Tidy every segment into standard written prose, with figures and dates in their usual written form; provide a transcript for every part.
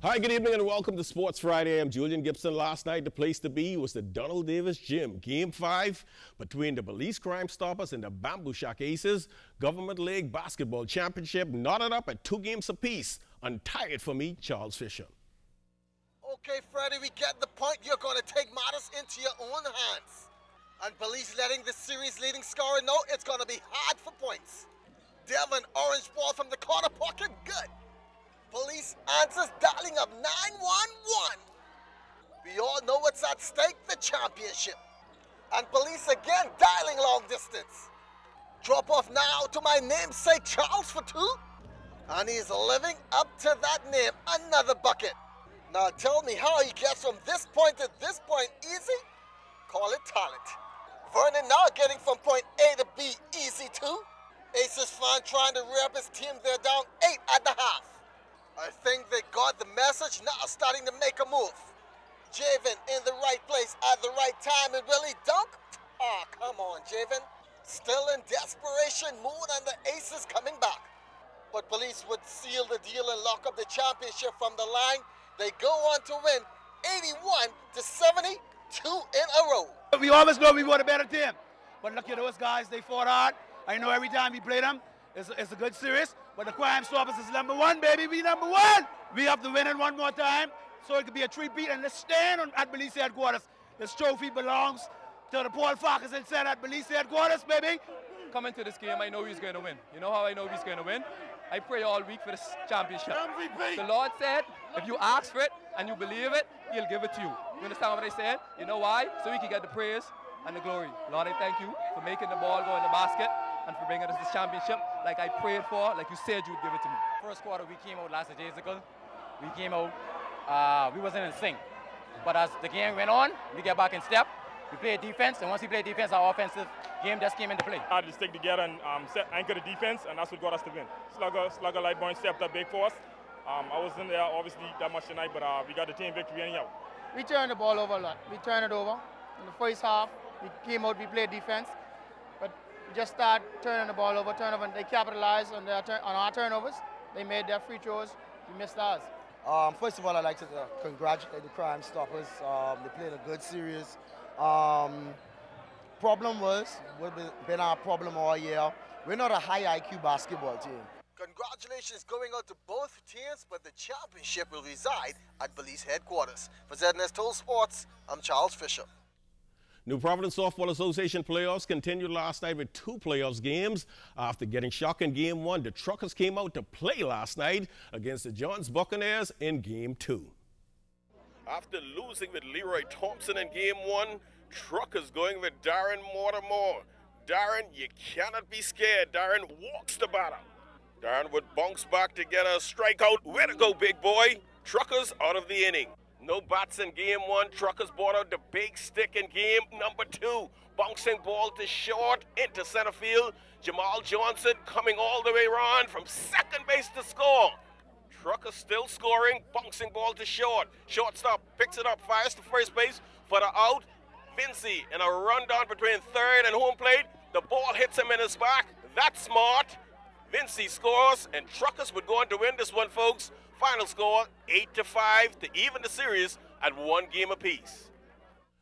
Hi, good evening and welcome to Sports Friday. I'm Julian Gibson. Last night, the place to be was the Donald Davis Gym. Game 5 between the Belize Crimestoppers and the Bamboo Shack Aces. Government League Basketball Championship knotted up at 2 games apiece. Untied for me, Charles Fisher. Okay, Freddie, we get the point. You're going to take matters into your own hands. And Belize letting the series leading scorer know it's going to be hard for points. Devon, orange ball from the corner pocket, good. Police answers dialing up 911. We all know what's at stake, the championship. And police again dialing long distance. Drop off now to my namesake Charles for 2. And he's living up to that name, another bucket. Now tell me how he gets from this point to this point easy? Call it talent. Vernon now getting from point A to B easy too. Aces fan trying to rear up his team. They're down 8 at the half. I think they got the message, now starting to make a move. Javen in the right place at the right time, and will he dunk? Ah, come on, Javen. Still in desperation mood, and the Aces coming back. But Police would seal the deal and lock up the championship from the line. They go on to win 81-72 in a row. We always know we were the better team, but look at those guys, they fought hard. I know every time we play them, it's a good series, but the Crimestoppers is #1, baby. We #1. We have to win it one more time, so it could be a three-peat, and let's stand at Belize headquarters. This trophy belongs to the Paul Farkas and said at Belize headquarters, baby. Coming to this game, I know he's going to win. You know how I know he's going to win? I pray all week for this championship. MVP. The Lord said, if you ask for it and you believe it, he'll give it to you. You understand what I said? You know why? So we can get the praise and the glory. Lord, I thank you for making the ball go in the basket and for bringing us this championship like I prayed for, like you said you would give it to me. First quarter, we came out lackadaisical. We came out, we wasn't in sync. But as the game went on, we get back in step. We played defense, and once we played defense, our offensive game just came into play. Had to stick together and anchor the defense, and that's what got us to win. Slugger Lightburn stepped up big for us. I wasn't there obviously that much tonight, but we got the team victory anyhow. We turned the ball over a lot. We turned it over. In the first half, we came out, we played defense, but we just started turning the ball over, and they capitalized on our turnovers. They made their free throws, we missed ours. First of all, I'd like to congratulate the Crimestoppers. They played a good series. Problem was, what's been our problem all year, we're not a high IQ basketball team. Congratulations going out to both teams, but the championship will reside at Belize headquarters. For ZNS Total Sports, I'm Charles Fisher. New Providence Softball Association playoffs continued last night with 2 playoffs games. After getting shocked in Game 1, the Truckers came out to play last night against the Johns Buccaneers in Game 2. After losing with Leroy Thompson in Game 1, Truckers going with Darren Mortimer. Darren, you cannot be scared. Darren walks the batter. Darren would bounce back to get a strikeout. Way to go, big boy. Truckers out of the inning. No bats in Game 1. Truckers brought out the big stick in Game number 2. Bouncing ball to short into center field. Jamal Johnson coming all the way around from second base to score. Truckers still scoring. Bouncing ball to short. Shortstop picks it up, fires to first base for the out. Vinci in a rundown between third and home plate. The ball hits him in his back. That's smart. Vinci scores, and Truckers would go on to win this one, folks. Final score, 8-5 to even the series at 1 game apiece.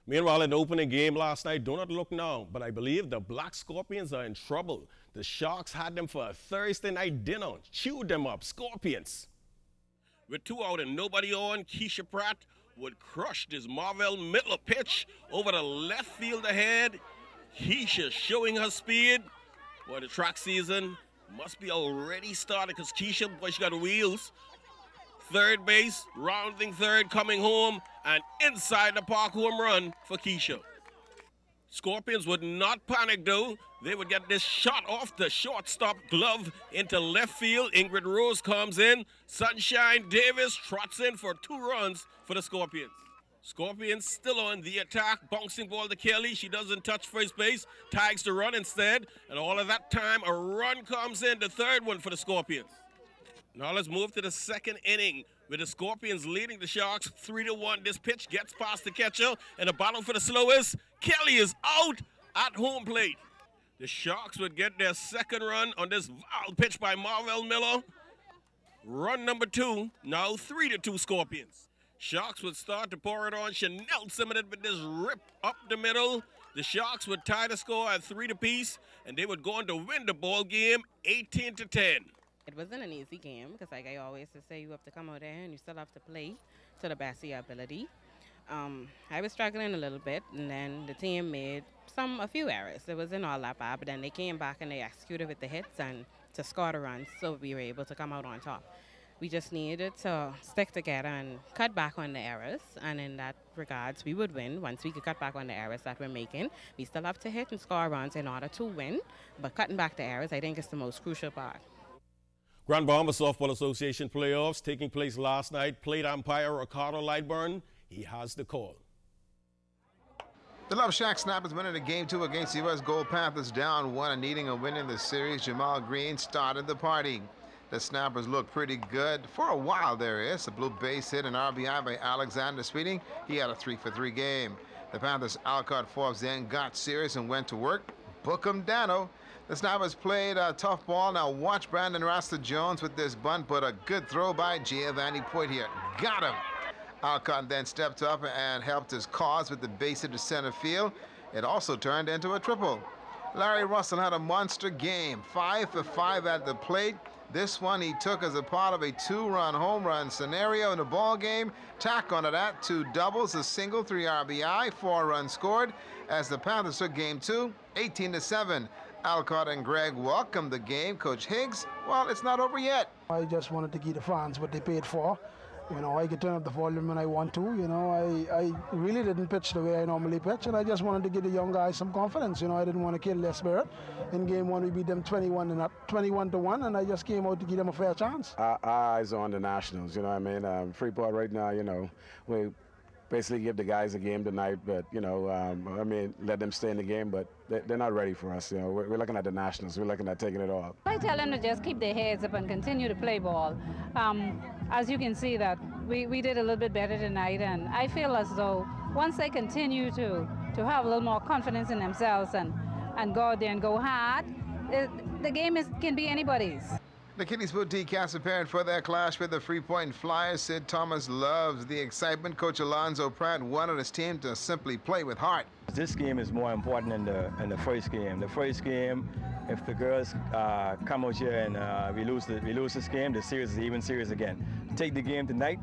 Meanwhile, in the opening game last night, do not look now, but I believe the Black Scorpions are in trouble. The Sharks had them for a Thursday night dinner, chewed them up, Scorpions. With 2 out and nobody on, Keisha Pratt would crush this Marvell Mittler pitch over the left field ahead. Keisha showing her speed. Boy, the track season must be already started because Keisha, boy, she got wheels. Third base, rounding third, coming home, and inside the park home run for Keisha. Scorpions would not panic, though. They would get this shot off the shortstop glove into left field. Ingrid Rose comes in. Sunshine Davis trots in for 2 runs for the Scorpions. Scorpions still on the attack. Bouncing ball to Kelly. She doesn't touch first base. Tags the run instead. And all of that time, a run comes in, the third one for the Scorpions. Now let's move to the second inning with the Scorpions leading the Sharks 3-1. This pitch gets past the catcher and a battle for the slowest. Kelly is out at home plate. The Sharks would get their second run on this wild pitch by Marvell Miller. Run number 2, now 3-2 Scorpions. Sharks would start to pour it on. Chanel Simonet with this rip up the middle. The Sharks would tie the score at 3 apiece, and they would go on to win the ball game 18-10. It wasn't an easy game because, like I always say, you have to come out there and you still have to play to the best of your ability. I was struggling a little bit, and then the team made a few errors. It wasn't all that bad, but then they came back and they executed with the hits and to score the runs, so we were able to come out on top. We just needed to stick together and cut back on the errors, and in that regards, we would win once we could cut back on the errors that we're making. We still have to hit and score runs in order to win, but cutting back the errors, I think, is the most crucial part. Grand Bahamas Softball Association playoffs taking place last night. Plate umpire Ricardo Lightburn, he has the call. The Love Shack Snappers winning a game 2 against the U.S. Gold Panthers, down 1 and needing a win in the series. Jamal Green started the party. The Snappers look pretty good for a while. There is a blue base hit and RBI by Alexander Speeding. He had a 3-for-3 game. The Panthers' Alcott Forbes then got serious and went to work. Book 'em Dano. The Snappers played a tough ball. Now watch Brandon Rasta Jones with this bunt, but a good throw by Giovanni Poitier. Got him. Alcott then stepped up and helped his cause with the base hit to center field. It also turned into a triple. Larry Russell had a monster game, 5 for 5 at the plate. This one he took as a part of a 2-run home run scenario in the ball game. Tack onto that, 2 doubles, a single, 3 RBI, 4 runs scored as the Panthers took game 2, 18-7. Alcott and Greg welcomed the game. Coach Higgs, well, it's not over yet. I just wanted to give the fans what they paid for. You know, I could turn up the volume when I want to. You know, I really didn't pitch the way I normally pitch, and I just wanted to give the young guys some confidence. You know, I didn't want to kill their spirit. In game 1, we beat them 21-1, and I just came out to give them a fair chance. Our eyes are on the Nationals. You know what I mean? Freeport right now, you know, we basically give the guys a game tonight, but, you know, I mean, let them stay in the game, but they're not ready for us. You know, we're looking at the Nationals. We're looking at taking it all. I tell them to just keep their heads up and continue to play ball. As you can see that we did a little bit better tonight, and I feel as though once they continue to have a little more confidence in themselves and go out there and go hard, the game can be anybody's. The Kitties Boutique cast prepared for their clash with the Freeport Flyers. Sid Thomas loves the excitement. Coach Alonzo Pratt wanted his team to simply play with heart. This game is more important than the first game. The first game, if the girls come out here and we lose this game, the series is even serious again. Take the game tonight.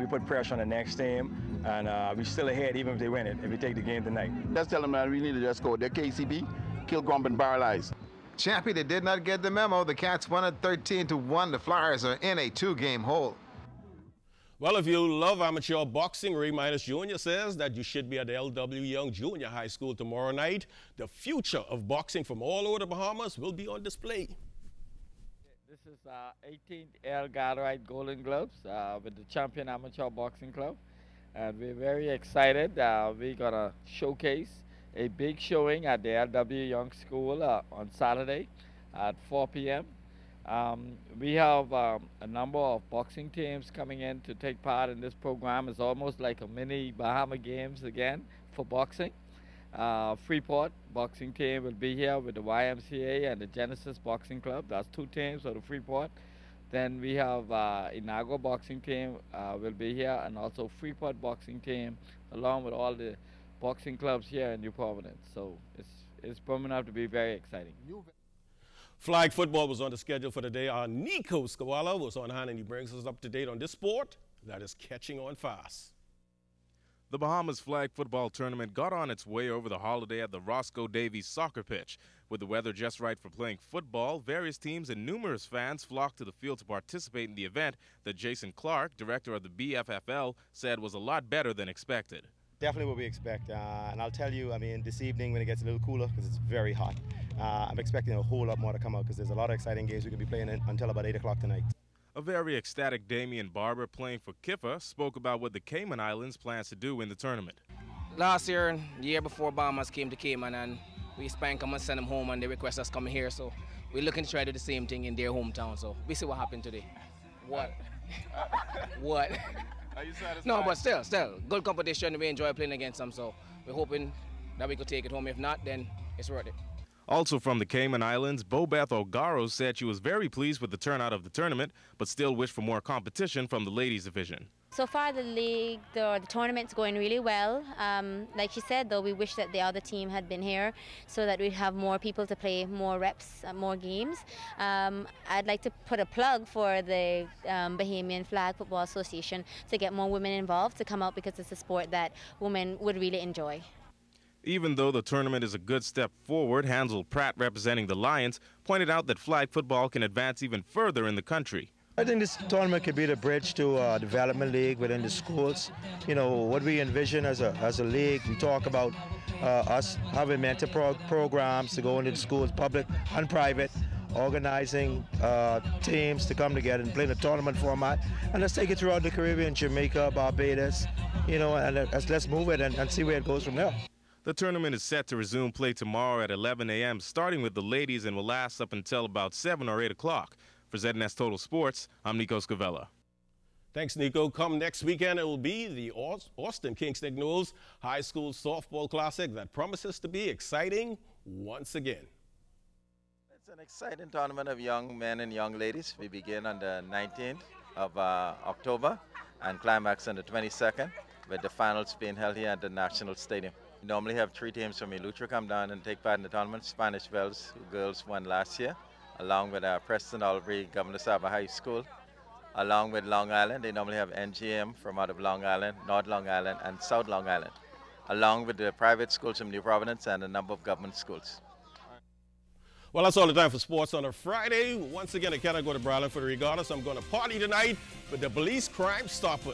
We put pressure on the next team, and we're still ahead even if they win it. If we take the game tonight, just tell them that we need to just go. They're KCB, kill, grump, and paralyze. Chappie, they did not get the memo. The Cats won at 13-1. The Flyers are in a 2-game hole. Well, if you love amateur boxing, Ray Minus Jr. says that you should be at the L.W. Young Junior High School tomorrow night. The future of boxing from all over the Bahamas will be on display. This is 18th L Garrett Golden Gloves with the Champion Amateur Boxing Club. And we're very excited. We're going to showcase a big showing at the LW Young School on Saturday at 4 p.m. We have a number of boxing teams coming in to take part in this program. It's almost like a mini Bahama Games again for boxing. Freeport boxing team will be here with the YMCA and the Genesis Boxing Club. That's 2 teams for the Freeport. Then we have Inago boxing team will be here, and also Freeport boxing team, along with all the boxing clubs here in New Providence. So it's proven out to be very exciting. Flag football was on the schedule for today. Our Nico Skawala was on hand, and he brings us up to date on this sport that is catching on fast. The Bahamas flag football tournament got on its way over the holiday at the Roscoe Davies soccer pitch. With the weather just right for playing football, various teams and numerous fans flocked to the field to participate in the event that Jason Clark, director of the BFFL, said was a lot better than expected. Definitely what we expect, and I'll tell you, I mean, this evening when it gets a little cooler, because it's very hot, I'm expecting a whole lot more to come out, because there's a lot of exciting games we can be playing until about 8 o'clock tonight. A very ecstatic Damian Barber, playing for Kiffa, spoke about what the Cayman Islands plans to do in the tournament. Last year, the year before, Bahamas came to Cayman, and we spank them and send them home, and they request us coming here, so we're looking to try to do the same thing in their hometown, so we see what happened today. What? What? Are you satisfied? No, but still, good competition. We enjoy playing against them, so we're hoping that we could take it home. If not, then it's worth it. Also from the Cayman Islands, Bobeth Ogaro said she was very pleased with the turnout of the tournament, but still wished for more competition from the ladies division. So far the league, the tournament's going really well. Like she said though, we wish that the other team had been here so that we'd have more people to play more reps, more games. I'd like to put a plug for the Bahamian Flag Football Association to get more women involved to come out, because it's a sport that women would really enjoy. Even though the tournament is a good step forward, Hansel Pratt, representing the Lions, pointed out that flag football can advance even further in the country. I think this tournament could be the bridge to a development league within the schools. You know, what we envision as a league, we talk about us having mentor programs to go into the schools, public and private, organizing teams to come together and play in a tournament format. And let's take it throughout the Caribbean, Jamaica, Barbados, you know, and let's move it and see where it goes from there. The tournament is set to resume play tomorrow at 11 a.m., starting with the ladies, and will last up until about 7 or 8 o'clock. For ZNS Total Sports, I'm Nico Scavella. Thanks, Nico. Come next weekend, it will be the Austin Kingston Knowles High School Softball Classic that promises to be exciting once again. It's an exciting tournament of young men and young ladies. We begin on the 19th of October and climax on the 22nd, with the finals being held here at the National Stadium. We normally have 3 teams from Eleuthera come down and take part in the tournament. Spanish Wells, who girls won last year, along with Preston Albury, Governmental High School, along with Long Island. They normally have NGM from out of Long Island, North Long Island, and South Long Island, along with the private schools from New Providence and a number of government schools. Well, that's all the time for sports on a Friday. Once again, I cannot go to Broward for the regatta, so I'm going to party tonight with the police Crimestoppers.